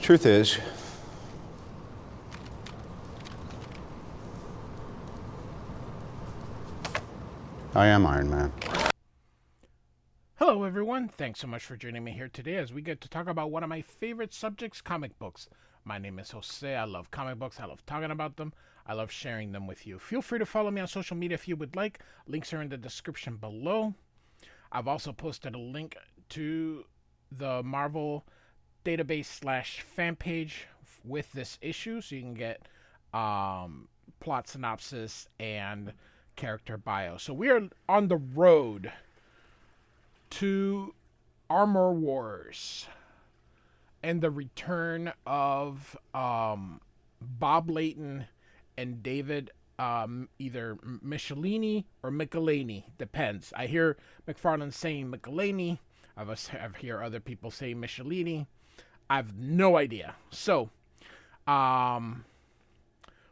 Truth is, I am Iron Man. Hello, everyone. Thanks so much for joining me here today as we get to talk about one of my favorite subjects, comic books. My name is Jose. I love comic books. I love talking about them. I love sharing them with you. Feel free to follow me on social media if you would like. Links are in the description below. I've also posted a link to the Marvel database slash fan page with this issue so you can get plot synopsis and character bio. So we are on the road to Armor Wars and the return of Bob Layton and David either Michelini or Michelini, depends. I hear McFarlane saying Michelini. I've hear other people say Michelini. I've no idea. So, um,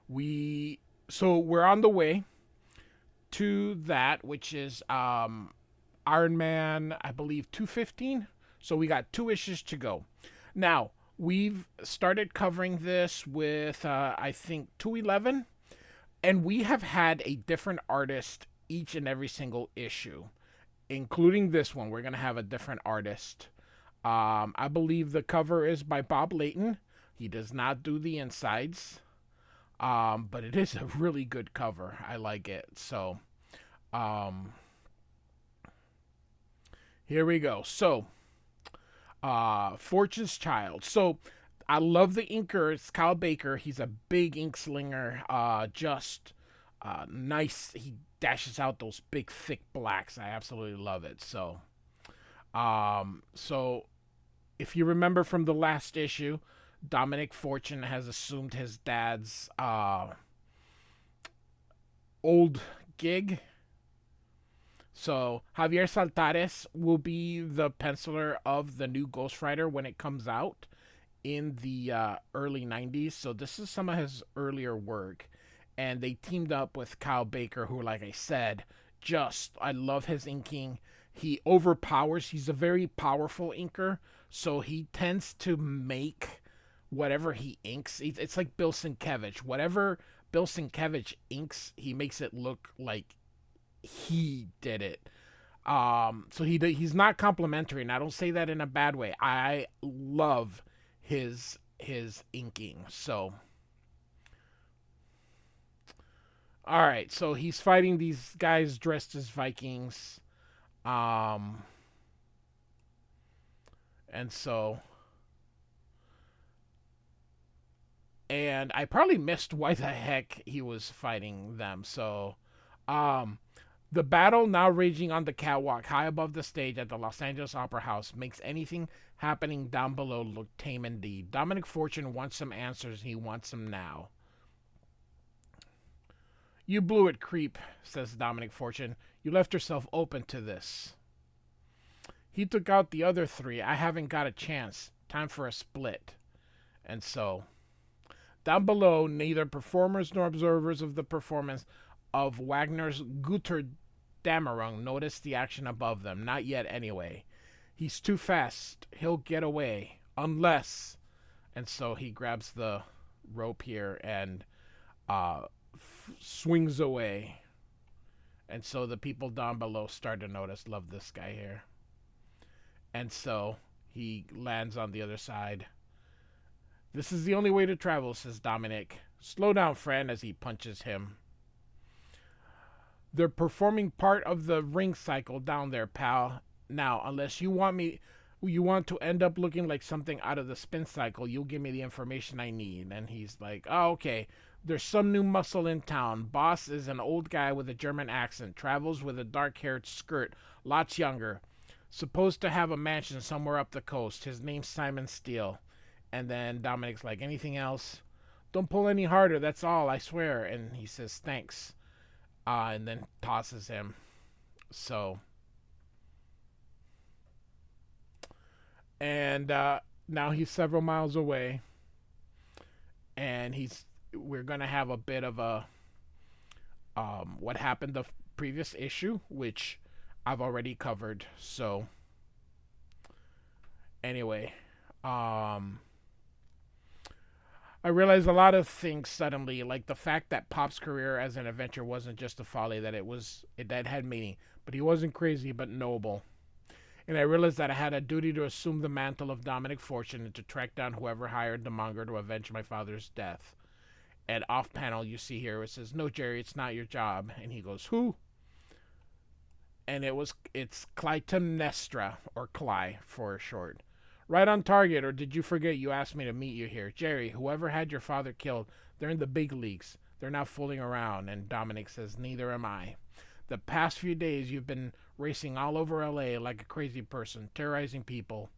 we're on the way to that, which is Iron Man, I believe 215. So we got 2 issues to go. Now, we've started covering this with I think 211, and we have had a different artist each and every single issue, including this one. We're going to have a different artist. I believe the cover is by Bob Layton. He does not do the insides. But it is a really good cover. I like it. So, here we go. So, Fortune's Child. So, I love the inker. It's Kyle Baker. He's a big ink slinger. Just nice. He dashes out those big, thick blacks. I absolutely love it. So if you remember from the last issue, Dominic Fortune has assumed his dad's old gig. So Javier Saltares will be the penciler of the new Ghost Rider when it comes out in the early 90s. So this is some of his earlier work. And they teamed up with Kyle Baker, who, like I said, I love his inking. He overpowers. He's a very powerful inker. So he tends to make whatever he inks. It's like Bill Sienkiewicz. Whatever Bill Sienkiewicz inks, he makes it look like he did it. So he's not complimentary, and I don't say that in a bad way. I love his inking. So, all right. So he's fighting these guys dressed as Vikings. Um, and so, and I probably missed why the heck he was fighting them. So, um, the battle now raging on the catwalk high above the stage at the Los Angeles Opera House makes anything happening down below look tame indeed. Dominic Fortune wants some answers. He wants them now. You blew it, creep, says Dominic Fortune. You left yourself open to this. He took out the other three. I haven't got a chance. Time for a split. And so, down below, neither performers nor observers of the performance of Wagner's Götterdämmerung notice the action above them. Not yet, anyway. He's too fast. He'll get away. Unless... And so he grabs the rope here and swings away. And so the people down below start to notice. Love this guy here. And so he lands on the other side. This is the only way to travel, says Dominic. Slow down, friend, as he punches him. They're performing part of the ring cycle down there, pal. Now, unless you want to end up looking like something out of the spin cycle, you'll give me the information I need. And he's like, oh, okay. There's some new muscle in town. Boss is an old guy with a German accent. Travels with a dark-haired skirt. Lots younger. Supposed to have a mansion somewhere up the coast. His name's Simon Steele. And then Dominic's like, anything else? Don't pull any harder. That's all, I swear. And he says, thanks. And then tosses him. So. And now he's several miles away. And we're going to have a bit of a what happened the previous issue, which I've already covered. So anyway, I realized a lot of things suddenly, like the fact that Pop's career as an adventurer wasn't just a folly, that had meaning. But he wasn't crazy, but noble. And I realized that I had a duty to assume the mantle of Dominic Fortune and to track down whoever hired the monger to avenge my father's death. And off panel, you see here it says, "No, Jerry, it's not your job." And he goes, "Who?" And it's Clytemnestra, or Cly for short. "Right on target, or did you forget you asked me to meet you here? Jerry, whoever had your father killed, they're in the big leagues. They're not fooling around." And Dominic says, "Neither am I. The past few days you've been racing all over LA like a crazy person, terrorizing people.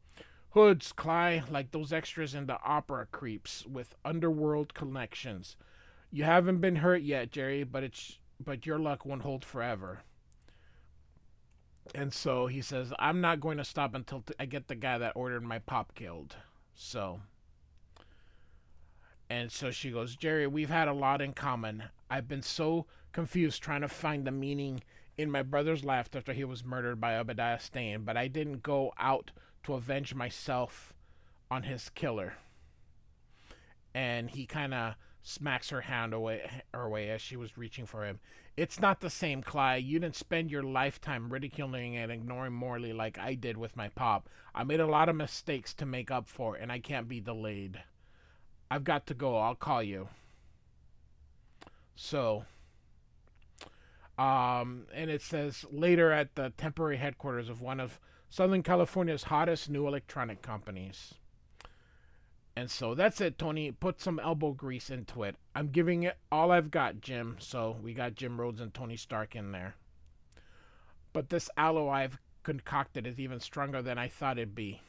Hoods, Cly, like those extras in the opera creeps with underworld connections. You haven't been hurt yet, Jerry, but your luck won't hold forever." And so he says, "I'm not going to stop until I get the guy that ordered my pop killed." So, and so she goes, "Jerry, we've had a lot in common. I've been so confused trying to find the meaning in my brother's life after he was murdered by Obadiah Stane, but I didn't go out to avenge myself on his killer." And he kind of smacks her hand away as she was reaching for him. "It's not the same, Clyde. You didn't spend your lifetime ridiculing and ignoring Morley like I did with my pop. I made a lot of mistakes to make up for, and I can't be delayed. I've got to go. I'll call you." So, and it says later at the temporary headquarters of one of Southern California's hottest new electronic companies. And so that's it, Tony. Put some elbow grease into it. I'm giving it all I've got, Jim. So we got Jim Rhodes and Tony Stark in there. "But this aloe I've concocted is even stronger than I thought it'd be."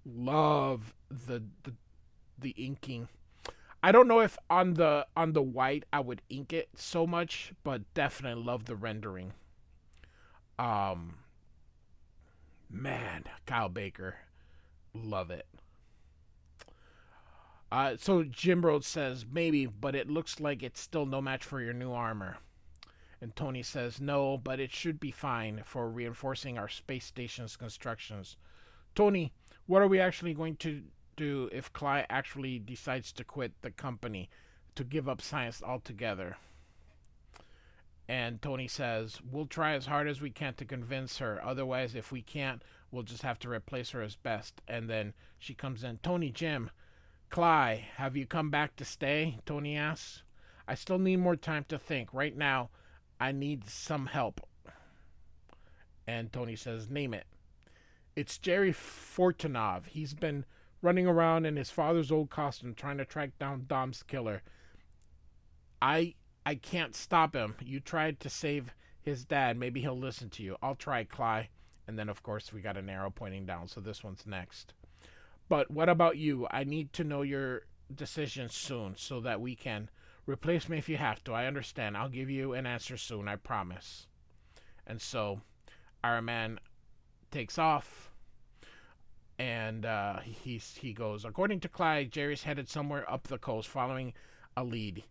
Love the inking. I don't know if on the white I would ink it so much, but definitely love the rendering. Man, Kyle Baker, love it. So Jim Rhodes says, "Maybe, but it looks like it's still no match for your new armor." And Tony says, "No, but it should be fine for reinforcing our space station's constructions." "Tony, what are we actually going to do if Cly actually decides to quit the company, to give up science altogether?" And Tony says, "We'll try as hard as we can to convince her. Otherwise, if we can't, we'll just have to replace her as best." And then she comes in. "Tony, Jim, Cly, have you come back to stay?" Tony asks. "I still need more time to think. Right now, I need some help." And Tony says, "Name it." "It's Jerry Fortunov. He's been running around in his father's old costume trying to track down Dom's killer. I can't stop him. You tried to save his dad. Maybe he'll listen to you. I'll try, Cly." And then, of course, we got an arrow pointing down, so this one's next. "But what about you? I need to know your decision soon so that we can replace me if you have to. I understand. I'll give you an answer soon, I promise." And so Iron Man takes off, and he goes, "According to Clyde, Jerry's headed somewhere up the coast following a lead.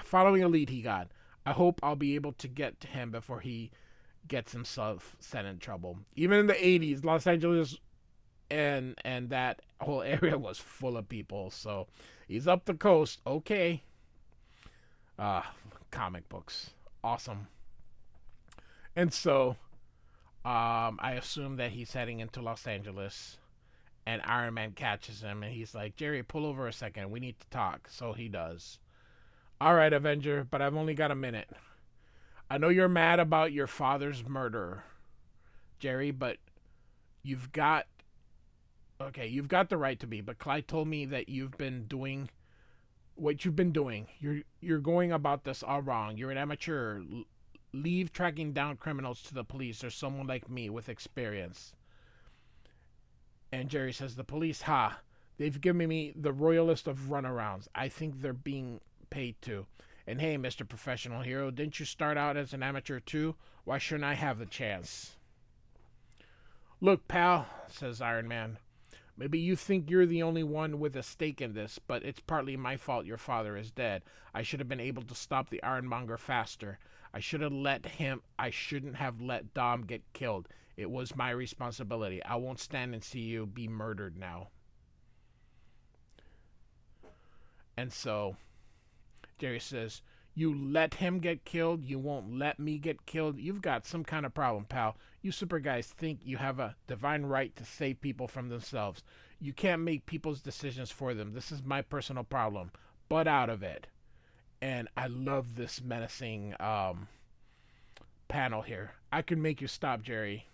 Following a lead he got. I hope I'll be able to get to him before he gets himself set in trouble." Even in the 80s, Los Angeles and that whole area was full of people. So he's up the coast. Okay. Comic books. Awesome. And so I assume that he's heading into Los Angeles, and Iron Man catches him, and he's like, "Jerry, pull over a second. We need to talk." So he does. "All right, Avenger, but I've only got a minute. I know you're mad about your father's murder, Jerry, but you've got the right to be. But Clyde told me that you've been doing what you've been doing. You're going about this all wrong. You're an amateur. Leave tracking down criminals to the police or someone like me with experience." And Jerry says, "The police, they've given me the royalist of runarounds. I think they're being paid to. And hey, Mr. Professional Hero, didn't you start out as an amateur too? Why shouldn't I have the chance?" "Look, pal," says Iron Man, "maybe you think you're the only one with a stake in this, but it's partly my fault your father is dead. I should have been able to stop the Ironmonger faster. I shouldn't have let Dom get killed. It was my responsibility. I won't stand and see you be murdered now." And so Jerry says, "You let him get killed, you won't let me get killed. You've got some kind of problem, pal. You super guys think you have a divine right to save people from themselves. You can't make people's decisions for them. This is my personal problem. Butt out of it." And I love this menacing panel here. "I can make you stop, Jerry."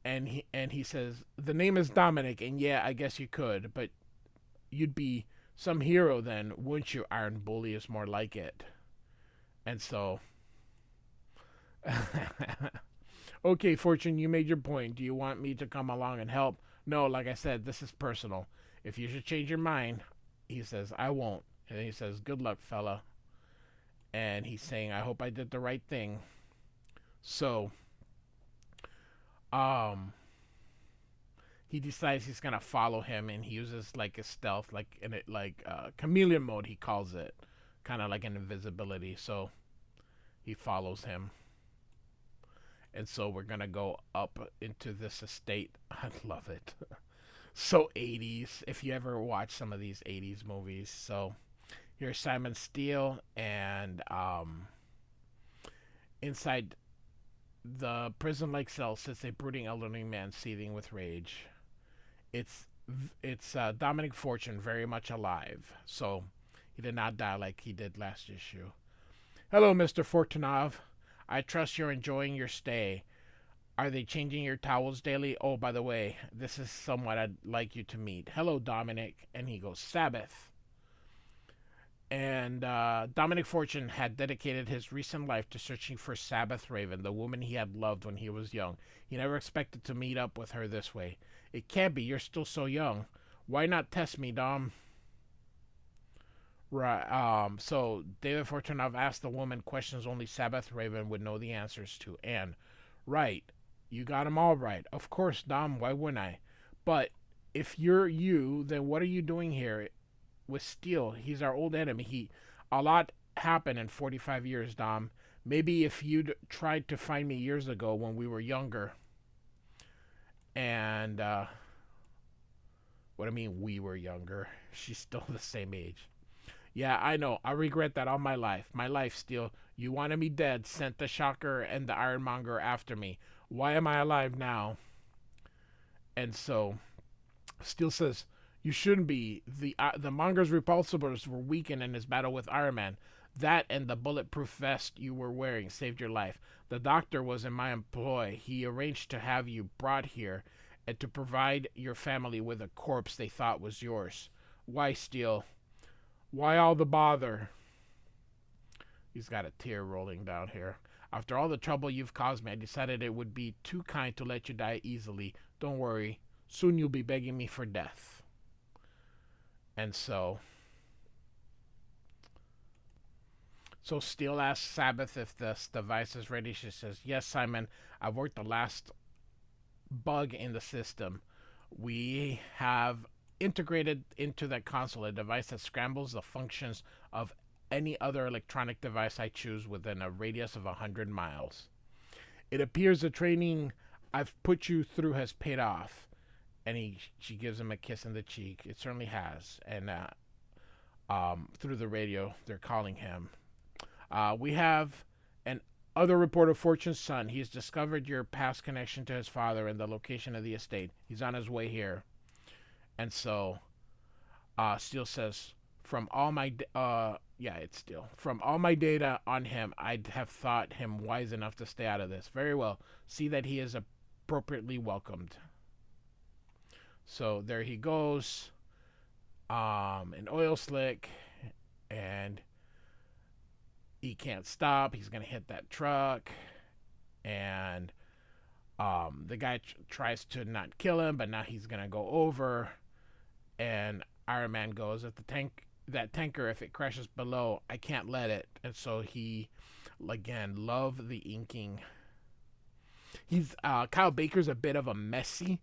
And he says, "The name is Dominic, and yeah, I guess you could, but you'd be some hero then, wouldn't you? Iron Bully is more like it." And so, "Okay, Fortune, you made your point. Do you want me to come along and help?" "No, like I said, this is personal. If you should change your mind," he says, "I won't." And he says, "Good luck, fella." And he's saying, "I hope I did the right thing." So, um, he decides he's gonna follow him, and he uses like a stealth, like in it, like chameleon mode, he calls it, kind of like an invisibility. So he follows him, and so we're gonna go up into this estate. I love it. So 80s. If you ever watch some of these 80s movies, so here's Simon Steele, and inside the prison-like cell sits a brooding elderly man seething with rage. It's Dominic Fortune, very much alive. So he did not die like he did last issue. "Hello, Mr. Fortunov. I trust you're enjoying your stay. Are they changing your towels daily? Oh, by the way, this is someone I'd like you to meet. Hello, Dominic." And he goes, "Sabbath." And Dominic Fortune had dedicated his recent life to searching for Sabbath Raven, the woman he had loved when he was young. He never expected to meet up with her this way. "It can't be. You're still so young. Why not test me, Dom?" Right. So David Fortunov asked the woman questions only Sabbath Raven would know the answers to. And, right, you got him all right. Of course, Dom. Why wouldn't I? But if you're you, then what are you doing here with Steel? He's our old enemy. A lot happened in 45 years, Dom. Maybe if you'd tried to find me years ago when we were younger. And, what I mean, we were younger. She's still the same age. "Yeah, I know. I regret that all my life. My life, Steel. You wanted me dead, sent the Shocker and the Ironmonger after me. Why am I alive now?" And so Steel says, "You shouldn't be. The Monger's repulsors were weakened in his battle with Iron Man. That and the bulletproof vest you were wearing saved your life. The doctor was in my employ. He arranged to have you brought here and to provide your family with a corpse they thought was yours. Why, Steel? Why all the bother?" He's got a tear rolling down here. "After all the trouble you've caused me, I decided it would be too kind to let you die easily. Don't worry. Soon you'll be begging me for death." And so Steel asks Sabbath if this device is ready. She says, "Yes, Simon. I've worked the last bug in the system. We have integrated into that console a device that scrambles the functions of any other electronic device I choose within a radius of 100 miles. It appears the training I've put you through has paid off." And she gives him a kiss in the cheek. "It certainly has." And through the radio, they're calling him. "We have an other report of Fortune's son. He's discovered your past connection to his father and the location of the estate. He's on his way here." And so Steele says, "From all my it's Steele. From all my data on him, I'd have thought him wise enough to stay out of this. Very well. See that he is appropriately welcomed." So there he goes, an oil slick, and he can't stop. He's gonna hit that truck, and the guy tries to not kill him, but now he's gonna go over, and Iron Man goes, "If that tanker, if it crashes below, I can't let it." And so he, again, love the inking. He's Kyle Baker's a bit of a messy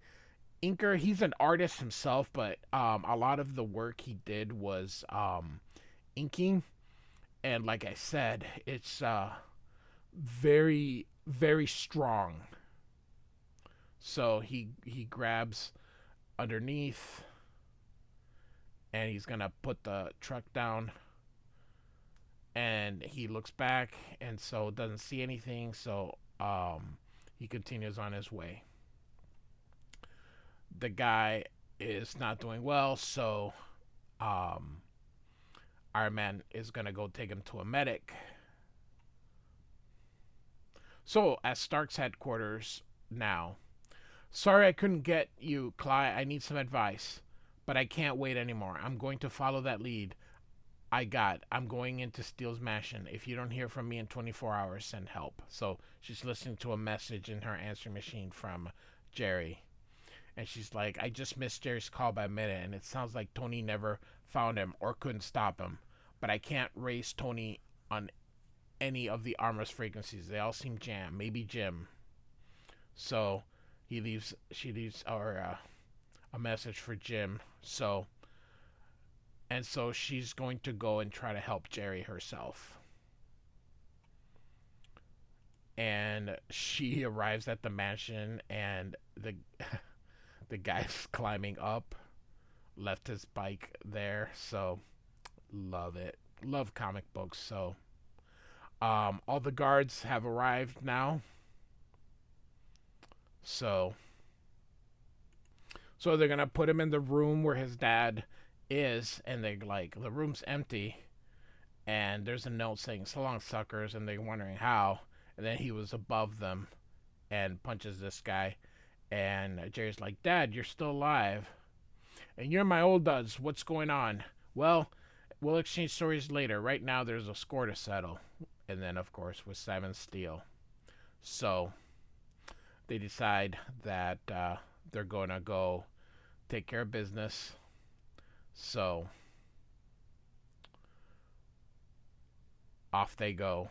inker. He's an artist himself, but a lot of the work he did was inking, and like I said, it's very, very strong. So he grabs underneath, and he's gonna put the truck down, and he looks back and so doesn't see anything, so he continues on his way. The guy is not doing well, so um Iron Man is gonna go take him to a medic. So at Stark's headquarters now. Sorry I couldn't get you, Clyde. I need some advice, but I can't wait anymore. I'm going to follow that lead I'm going into Steel's mansion. If you don't hear from me in 24 hours, send help. So she's listening to a message in her answering machine from Jerry. And she's like, I just missed Jerry's call by a minute, and it sounds like Tony never found him or couldn't stop him. But I can't raise Tony on any of the armor's frequencies. They all seem jammed. Maybe Jim. So she leaves a message for Jim. So she's going to go and try to help Jerry herself. And she arrives at the mansion, and the guy's climbing up, left his bike there. So love it. Love comic books. So all the guards have arrived now. So they're gonna put him in the room where his dad is, and they like, the room's empty, and there's a note saying "So long, suckers," and they're wondering how. And then he was above them and punches this guy, and Jerry's like, Dad, you're still alive, and you're my old duds. What's going on? Well, we'll exchange stories later. Right now there's a score to settle. And then of course with Simon Steele. So they decide that they're gonna go take care of business. So off they go.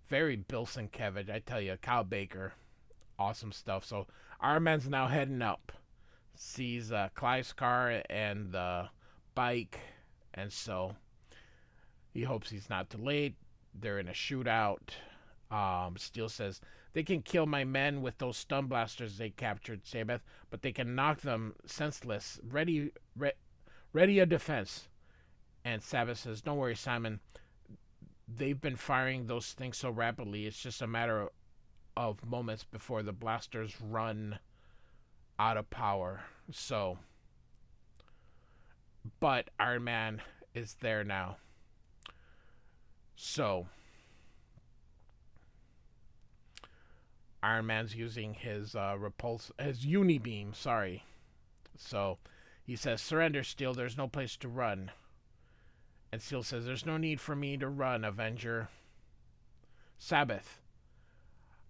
Very Bill Sienkiewicz, I tell you. Kyle Baker, awesome stuff. So Iron Man's now heading up, sees Clive's car and the bike, and so he hopes he's not too late. They're in a shootout. Steel says, they can kill my men with those stun blasters they captured, Sabbath, but they can knock them senseless. Ready a defense. And Sabbath says, don't worry, Simon. They've been firing those things so rapidly, it's just a matter of moments before the blasters run out of power. So, but Iron Man is there now. So Iron Man's using his his unibeam, sorry. So he says, surrender, Steel, there's no place to run. And Steel says, there's no need for me to run, Avenger. Sabbath,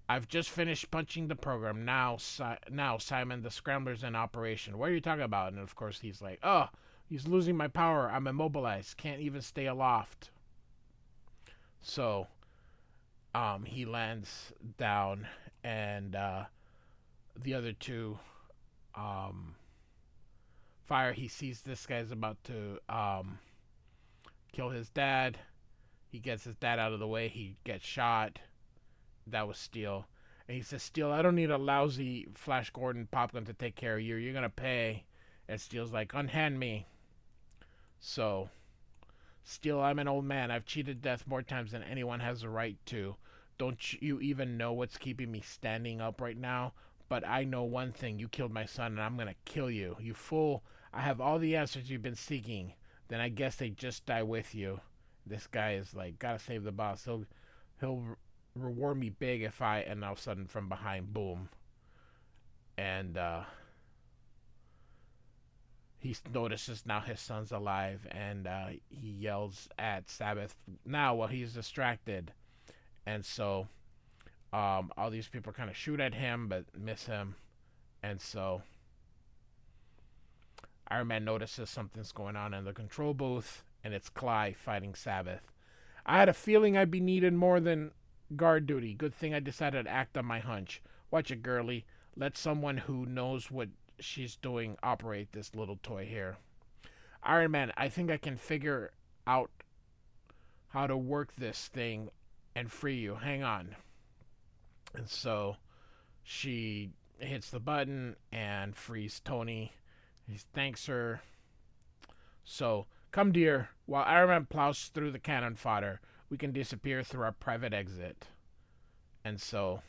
I've just finished punching the program. Now, Simon, the Scrambler's in operation. What are you talking about? And of course he's like, oh, he's losing my power. I'm immobilized. Can't even stay aloft. So he lands down, and the other two fire. He sees this guy's about to kill his dad. He gets his dad out of the way. He gets shot. That was Steel. And he says, Steel, I don't need a lousy Flash Gordon popgun to take care of you. You're going to pay. And Steel's like, unhand me. So, Steel, I'm an old man. I've cheated death more times than anyone has a right to. Don't you even know what's keeping me standing up right now? But I know one thing. You killed my son, and I'm going to kill you. You fool. I have all the answers you've been seeking. Then I guess they just die with you. This guy is like, gotta save the boss. He'll reward me big if I... And all of a sudden, from behind, boom. And he notices now his son's alive, and he yells at Sabbath now while he's distracted. And so all these people kind of shoot at him but miss him. And so Iron Man notices something's going on in the control booth, and it's Clyde fighting Sabbath. I had a feeling I'd be needed more than guard duty. Good thing I decided to act on my hunch. Watch it, girlie. Let someone who knows what she's doing operate this little toy here. Iron Man, I think I can figure out how to work this thing and free you. Hang on. And so she hits the button and frees Tony. He thanks her. So, come, dear. While Iron Man plows through the cannon fodder, we can disappear through our private exit. And so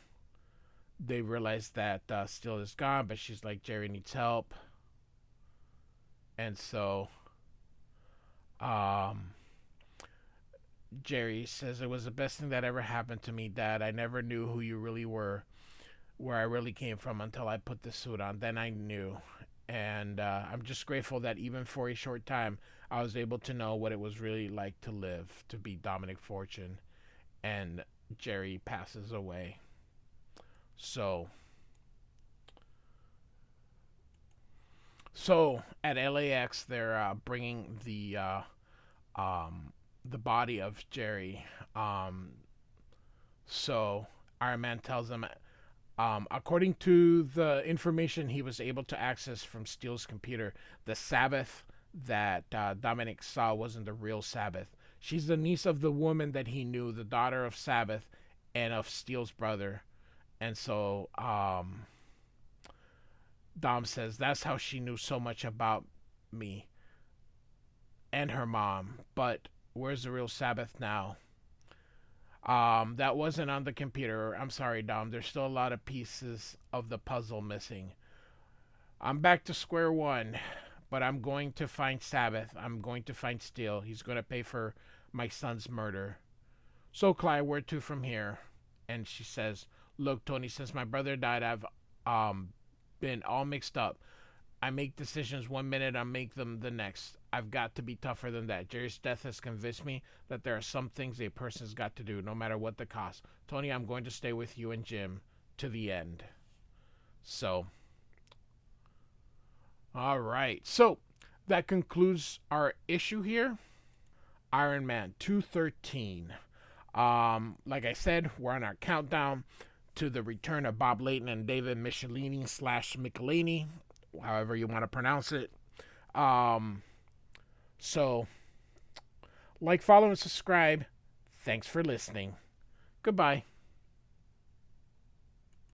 they realize that Steel is gone, but she's like, Jerry needs help. And so um, Jerry says, it was the best thing that ever happened to me, Dad. I never knew who you really were, where I really came from until I put the suit on. Then I knew. And I'm just grateful that even for a short time, I was able to know what it was really like to live, to be Dominic Fortune. And Jerry passes away. So at LAX, they're bringing the body of Jerry. So Iron Man tells him, according to the information he was able to access from Steele's computer, the Sabbath that Dominic saw wasn't the real Sabbath. She's the niece of the woman that he knew, the daughter of Sabbath and of Steele's brother. And so Dom says that's how she knew so much about me and her mom. But where's the real Sabbath now? That wasn't on the computer. I'm sorry, Dom. There's still a lot of pieces of the puzzle missing. I'm back to square one, but I'm going to find Sabbath. I'm going to find Steel. He's going to pay for my son's murder. So, Clyde, where to from here? And she says, look, Tony, since my brother died, I've been all mixed up. I make decisions one minute, I make them the next. I've got to be tougher than that. Jerry's death has convinced me that there are some things a person's got to do, no matter what the cost. Tony, I'm going to stay with you and Jim to the end. So, all right. So, that concludes our issue here. Iron Man 213. Like I said, we're on our countdown to the return of Bob Layton and David Michelini / Michelini, however you want to pronounce it. So, like, follow, and subscribe. Thanks for listening. Goodbye.